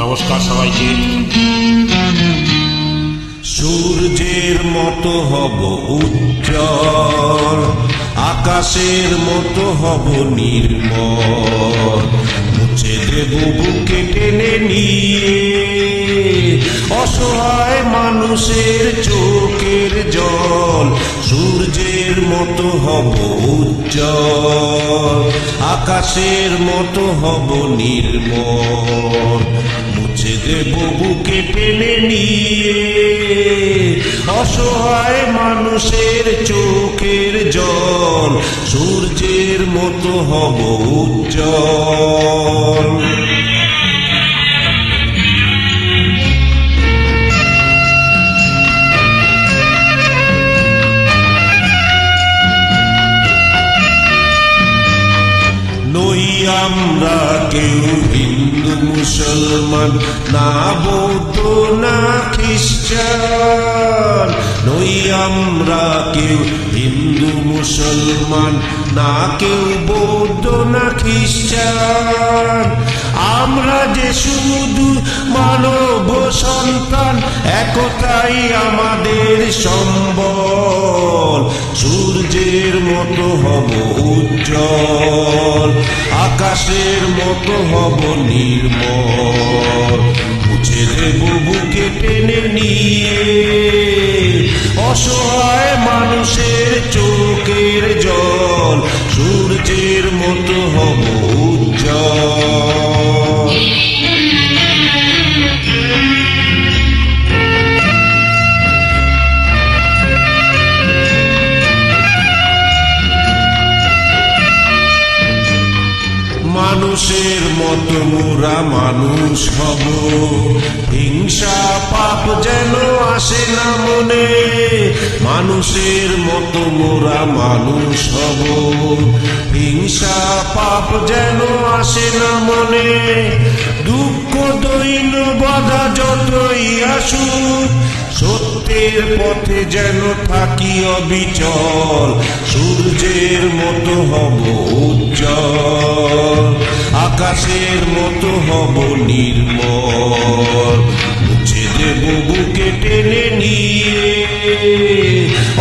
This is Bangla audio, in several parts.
নমস্কার সবাইকে। সূর্যের মতো হব উজ্জ্বল, আকাশের মতো হব নির্মল, মুছে দেব বুকে টেনে নিয়ে অসহায় মানুষের চোখের জল। সূর্যের মতো হব উজ্জ্বল, আকাশের মতো হব নির্মল, মুছে দেব বুকে টেনে নিয়ে অসহায় মানুষের চোখের জল। সূর্যের মতো হব উজ্জ্বল। নই আমরা কেউ হিন্দু মুসলমান, না বৌদ্ধ না খ্রিস্টান। নই আমরা কেউ হিন্দু মুসলমান, না কেউ বৌদ্ধ না খ্রিস্টান। আমরা যে শুধু মানব সন্তান, একতাই আমাদের সম্বল। সূর্যের মতো হব উজ্জ্বল, আকাশের মতো হব নির্মল, মুছে দেব বুকে টেনে নিয়ে অসহায় মানুষের চোখের জল। সূর্যের মতো হব উজ্জ্বল। মানুষের মতো মোরা মানুষ হব, হিংসা পাপ যেন আসে না মনে। মানুষের মতো মোরা মানুষ হব, হিংসা পাপ যেন আসে না মনে। দুঃখ দৈন বাধা যতই আসুক, সত্যের পথে যেন থাকি অবিচল। সূর্যের মতো হব উজ্জ্বল, আকাশের মতো হব নির্মল, মুছে দেব বুকে টেনে নিয়ে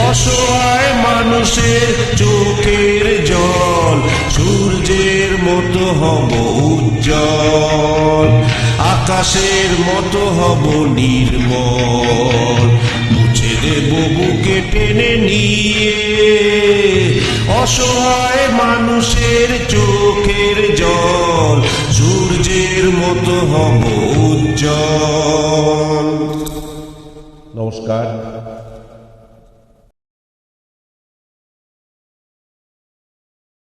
অসহায় মানুষের চোখের জল। সূর্যের মতো হব উজ্জ্বল, আকাশের মতো হব নির্মল, মুছে দেব বুকে টেনে নিয়ে অসহায় মানুষের চোখের জল। সূর্যের মতো হব উজ্জ্বল। নমস্কার।